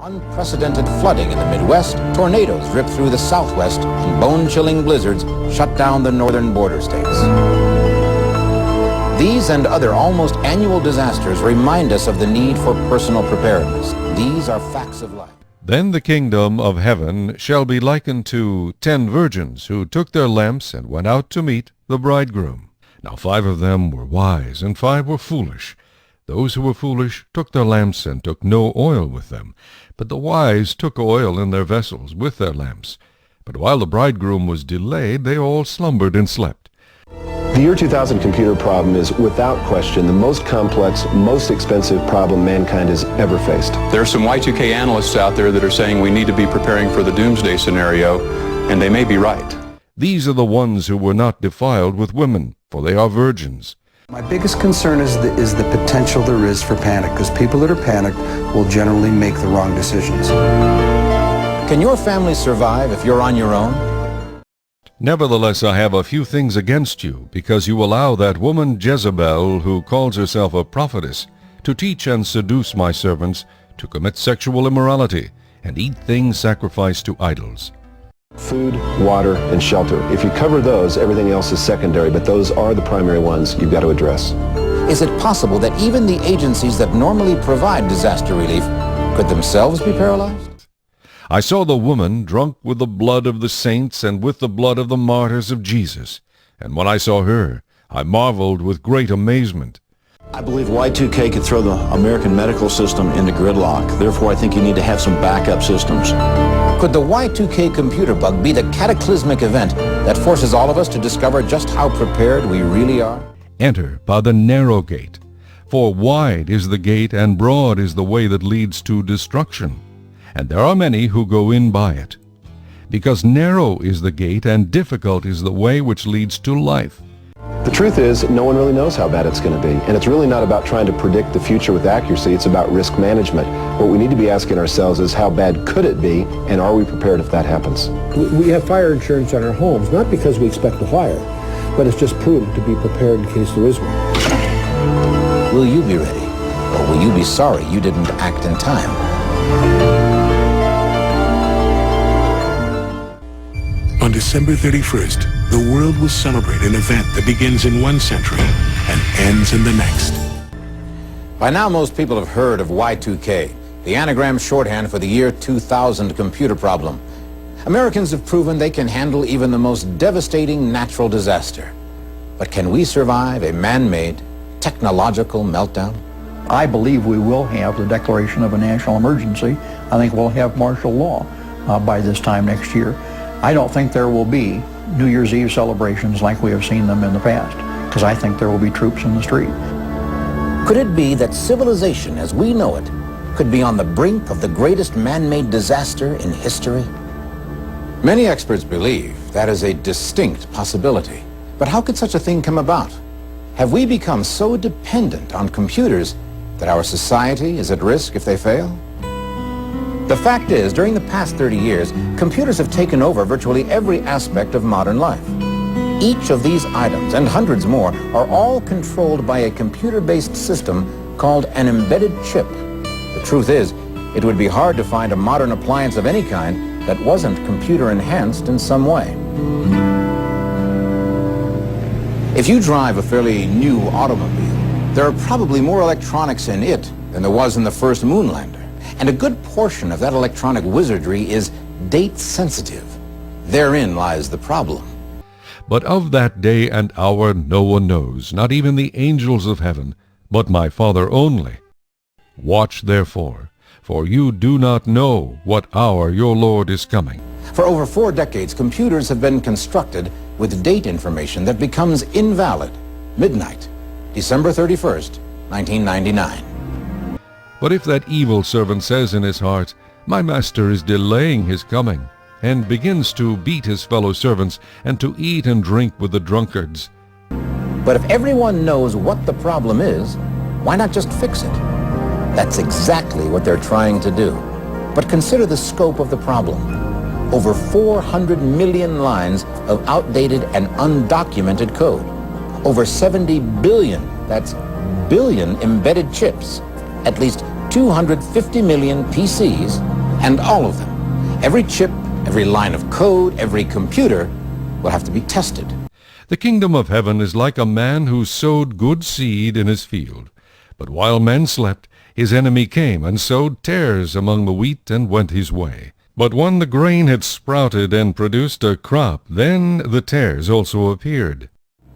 Unprecedented flooding in the Midwest, tornadoes rip through the Southwest, and bone-chilling blizzards shut down the northern border states. These and other almost annual disasters remind us of the need for personal preparedness. These are facts of life. Then the kingdom of heaven shall be likened to 10 virgins who took their lamps and went out to meet the bridegroom. Now 5 of them were wise, and 5 were foolish. Those who were foolish took their lamps and took no oil with them. But the wise took oil in their vessels with their lamps. But while the bridegroom was delayed, they all slumbered and slept. The year 2000 computer problem is, without question, the most complex, most expensive problem mankind has ever faced. There are some Y2K analysts out there that are saying we need to be preparing for the doomsday scenario, and they may be right. These are the ones who were not defiled with women, for they are virgins. My biggest concern is the potential there is for panic, because people that are panicked will generally make the wrong decisions. Can your family survive if you're on your own? Nevertheless, I have a few things against you, because you allow that woman Jezebel, who calls herself a prophetess, to teach and seduce my servants to commit sexual immorality and eat things sacrificed to idols. Food, water, and shelter. If you cover those, everything else is secondary, but those are the primary ones you've got to address. Is it possible that even the agencies that normally provide disaster relief could themselves be paralyzed? I saw the woman drunk with the blood of the saints and with the blood of the martyrs of Jesus. And when I saw her, I marveled with great amazement. I believe Y2K could throw the American medical system into gridlock. Therefore, I think you need to have some backup systems. Could the Y2K computer bug be the cataclysmic event that forces all of us to discover just how prepared we really are? Enter by the narrow gate. For wide is the gate and broad is the way that leads to destruction, and there are many who go in by it. Because narrow is the gate and difficult is the way which leads to life. The truth is, no one really knows how bad it's going to be, and it's really not about trying to predict the future with accuracy. It's about risk management. What we need to be asking ourselves is, how bad could it be, and are we prepared if that happens? We have fire insurance on our homes, not because we expect a fire, but it's just prudent to be prepared in case there is one. Will you be ready, or will you be sorry you didn't act in time? On December 31st, the world will celebrate an event that begins in one century and ends in the next. By now, most people have heard of Y2K, the anagram shorthand for the year 2000 computer problem. Americans have proven they can handle even the most devastating natural disaster. But can we survive a man-made, technological meltdown? I believe we will have the declaration of a national emergency. I think we'll have martial law by this time next year. I don't think there will be New Year's Eve celebrations like we have seen them in the past, because I think there will be troops in the street. Could it be that civilization as we know it could be on the brink of the greatest man-made disaster in history? Many experts believe that is a distinct possibility. But how could such a thing come about? Have we become so dependent on computers that our society is at risk if they fail? The fact is, during the past 30 years, computers have taken over virtually every aspect of modern life. Each of these items, and hundreds more, are all controlled by a computer-based system called an embedded chip. The truth is, it would be hard to find a modern appliance of any kind that wasn't computer-enhanced in some way. If you drive a fairly new automobile, there are probably more electronics in it than there was in the first moon lander. And a good portion of that electronic wizardry is date-sensitive. Therein lies the problem. But of that day and hour no one knows, not even the angels of heaven, but my Father only. Watch therefore, for you do not know what hour your Lord is coming. For over 4 decades, computers have been constructed with date information that becomes invalid. Midnight, December 31st, 1999. But if that evil servant says in his heart, my master is delaying his coming, and begins to beat his fellow servants, and to eat and drink with the drunkards. But if everyone knows what the problem is, why not just fix it? That's exactly what they're trying to do. But consider the scope of the problem. Over 400 million lines of outdated and undocumented code. Over 70 billion, that's billion embedded chips. At least 250 million PCs, And all of them, every chip, every line of code, every computer, will have to be tested. The kingdom of heaven is like a man who sowed good seed in his field. But while men slept, his enemy came and sowed tares among the wheat and went his way. But when the grain had sprouted and produced a crop, then the tares also appeared.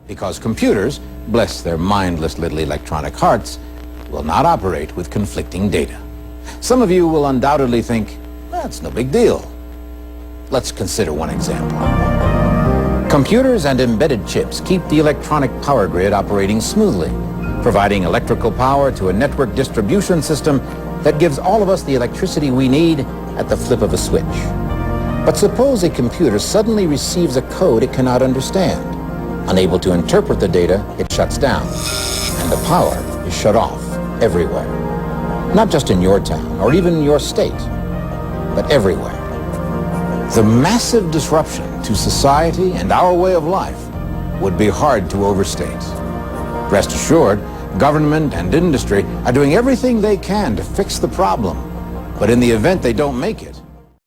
Because computers, bless their mindless little electronic hearts, will not operate with conflicting data. Some of you will undoubtedly think, that's no big deal. Let's consider one example. Computers and embedded chips keep the electronic power grid operating smoothly, providing electrical power to a network distribution system that gives all of us the electricity we need at the flip of a switch. But suppose a computer suddenly receives a code it cannot understand. Unable to interpret the data, it shuts down, and the power is shut off everywhere. Not just in your town or even your state, but everywhere. The massive disruption to society and our way of life would be hard to overstate. Rest assured, government and industry are doing everything they can to fix the problem. But in the event they don't make it,